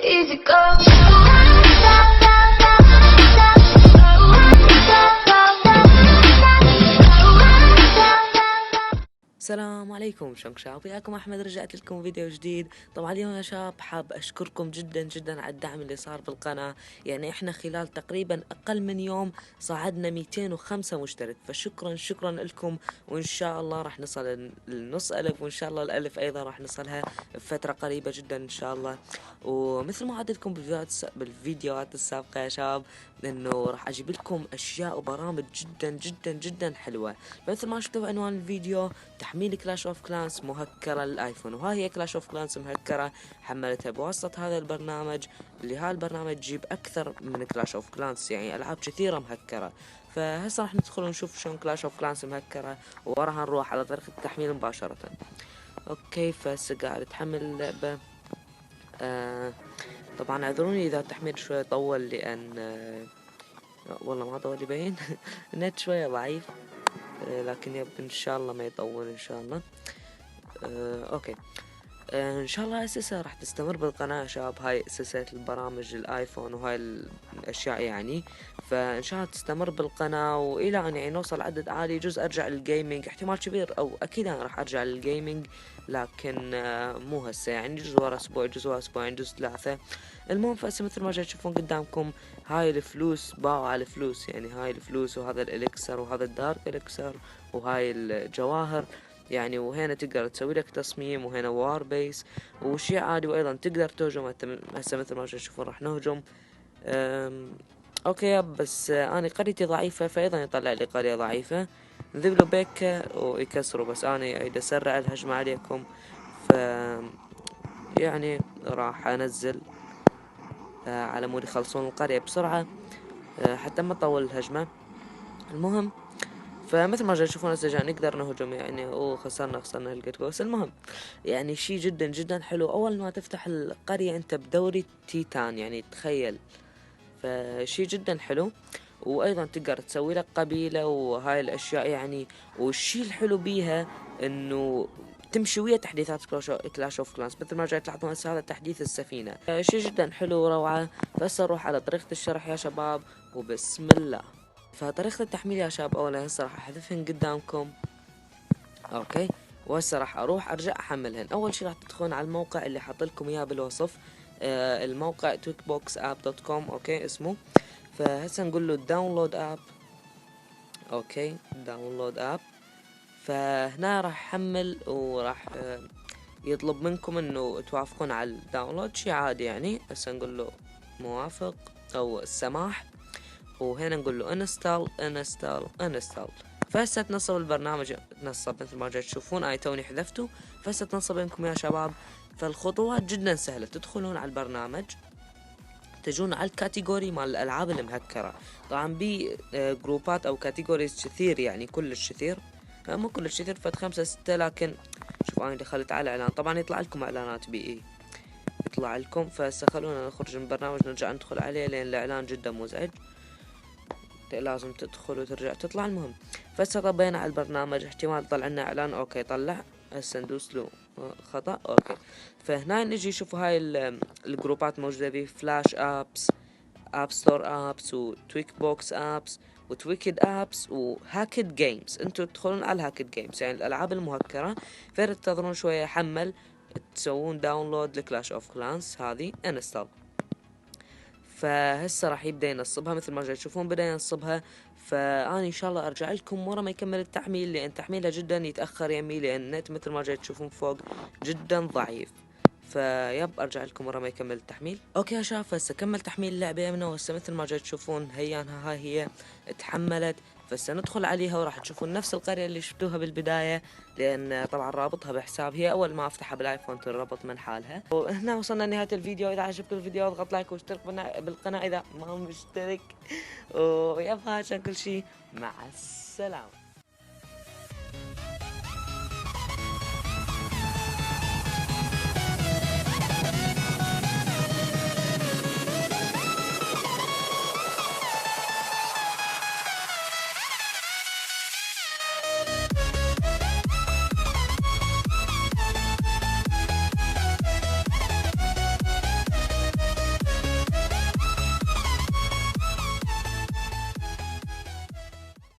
easy go. السلام عليكم شلونكم شباب؟ وياكم احمد، رجعت لكم فيديو جديد. طبعا اليوم يا شباب حاب اشكركم جدا على الدعم اللي صار بالقناة. يعني احنا خلال تقريبا اقل من يوم صعدنا 205 مشترك، فشكرا لكم. وان شاء الله راح نصل النص الف، وان شاء الله الالف ايضا راح نصلها بفترة قريبة جدا ان شاء الله. ومثل ما عدتكم بالفيديوهات السابقة يا شباب، انه راح اجيب لكم اشياء وبرامج جدا حلوة. فمثل ما شفتوا بعنوان الفيديو، تحميل كلاش اوف كلانس مهكرة للايفون، وهاي هي كلاش اوف كلانس مهكرة حملتها بواسطة هذا البرنامج. اللي هذا البرنامج يجيب اكثر من كلاش اوف كلانس، يعني العاب كثيرة مهكرة. فهسه راح ندخل ونشوف شلون كلاش اوف كلانس مهكرة، وراها نروح على طريقة التحميل مباشرة. اوكي، فهسه قاعد تحمل اللعبة. طبعا اعذروني اذا التحميل شوية طول، لان والله ما طول يبين. النت شوية ضعيف، لكن يب ان شاء الله ما يطول ان شاء الله. اوكي. ان شاء الله اساسا راح تستمر بالقناة يا شباب، هاي سلسلة البرامج الايفون وهاي الاشياء يعني. فان شاء الله تستمر بالقناة، والى ان يعني نوصل عدد عالي جزء ارجع للجيمنج، احتمال كبير او اكيد انا راح ارجع للجيمنج، لكن مو هسه، يعني جزء ورا اسبوع، جزء ورا اسبوعين، جزء ثلاثة. المهم فهسه مثل ما جاي تشوفون قدامكم، هاي الفلوس باعوا على الفلوس، يعني هاي الفلوس وهذا الالكسر وهذا الدارك الكسر وهاي الجواهر يعني. وهنا تقدر تسوي لك تصميم، وهنا وار بيس وشيء عادي، وايضا تقدر تهجم. هسه مثل ما تشوفون راح نهجم. اوكي بس انا قريتي ضعيفة، فايضا يطلع لي قرية ضعيفة. نذبلوا بيكة ويكسروا، بس انا اريد اسرع الهجمة عليكم. ف يعني راح انزل على مود يخلصون القرية بسرعة، حتى ما تطول الهجمة. المهم فمثل ما جاي تشوفون هسه نقدر نهجم يعني. خسرنا الجيت بس المهم يعني شيء جدا حلو. اول ما تفتح القرية انت بدوري تيتان، يعني تخيل، فشيء جدا حلو. وايضا تقدر تسوي لك قبيلة وهاي الاشياء يعني. والشيء الحلو بيها انه تمشي ويا تحديثات كلاش اوف كلانس، مثل ما جاي تلاحظون هسه هذا تحديث السفينة، شيء جدا حلو وروعة. فهسه نروح على طريقة الشرح يا شباب، وبسم الله. فطريقة التحميل يا شباب، اولا هسه راح احذفهن قدامكم. اوكي، وهسه راح اروح ارجع احملهن. اول شي راح تدخلون على الموقع اللي حاط لكم اياه بالوصف، الموقع tweakboxapp.com، اوكي اسمه. فهسه نقول له داونلود اب. اوكي، داونلود اب. فهنا راح احمل، وراح يطلب منكم انه توافقون على الداونلود، شي عادي يعني. هسه نقول له موافق او السماح، وهنا نقول له انستال. فهسه تنصب البرنامج، تنصب مثل ما جاي تشوفون. اي توني حذفته، فهسه تنصب لكم يا شباب. فالخطوات جدا سهلة، تدخلون على البرنامج، تجون على الكاتيجوري مال الالعاب المهكرة. طبعا بي جروبات او كاتيجوريز كثير، يعني كلش كثير، مو كلش كثير، فد 5 6. لكن شوف انا دخلت على اعلان، طبعا يطلع لكم اعلانات بي اي، يطلع لكم. فهسه خلونا نخرج من البرنامج، نرجع ندخل عليه لان الاعلان جدا مزعج، لازم تدخل وترجع تطلع. المهم فهسه طبينا على البرنامج، احتمال يطلع لنا اعلان. اوكي طلع، هسه ندوس له خطأ. اوكي، فهنا نجي شوفوا هاي الجروبات موجودة بيه: فلاش ابس، اب ستور ابس، وتويك بوكس ابس، وتويكد ابس، وهاكد جيمز. انتوا تدخلون على الهاكد جيمز، يعني الالعاب المهكرة. فتنتظرون شوية يحمل، تسوون داونلود لكلاش اوف كلانس، هذه انستال. فهسه راح يبدا ينصبها، مثل ما جاي تشوفون بدا ينصبها. فأنا ان شاء الله ارجع لكم ورا ما يكمل التحميل، لان تحميلها جدا يتاخر يمي، لان النت مثل ما جاي تشوفون فوق جدا ضعيف. فيب ارجع لكم ورا ما يكمل التحميل. اوكي يا شباب، هسه كمل تحميل اللعبه يمنا، وهسه مثل ما جاي تشوفون هيانها، هاي هي تحملت. فسندخل عليها وراح تشوفون نفس القرية اللي شفتوها بالبداية، لأن طبعا رابطها بحساب، هي أول ما أفتحها بالآيفون تنربط من حالها. وهنا وصلنا لنهاية الفيديو. إذا عجبك الفيديو اضغط لايك واشترك بالقناة إذا ما مشترك. ويبقى عشان كل شيء، مع السلامة.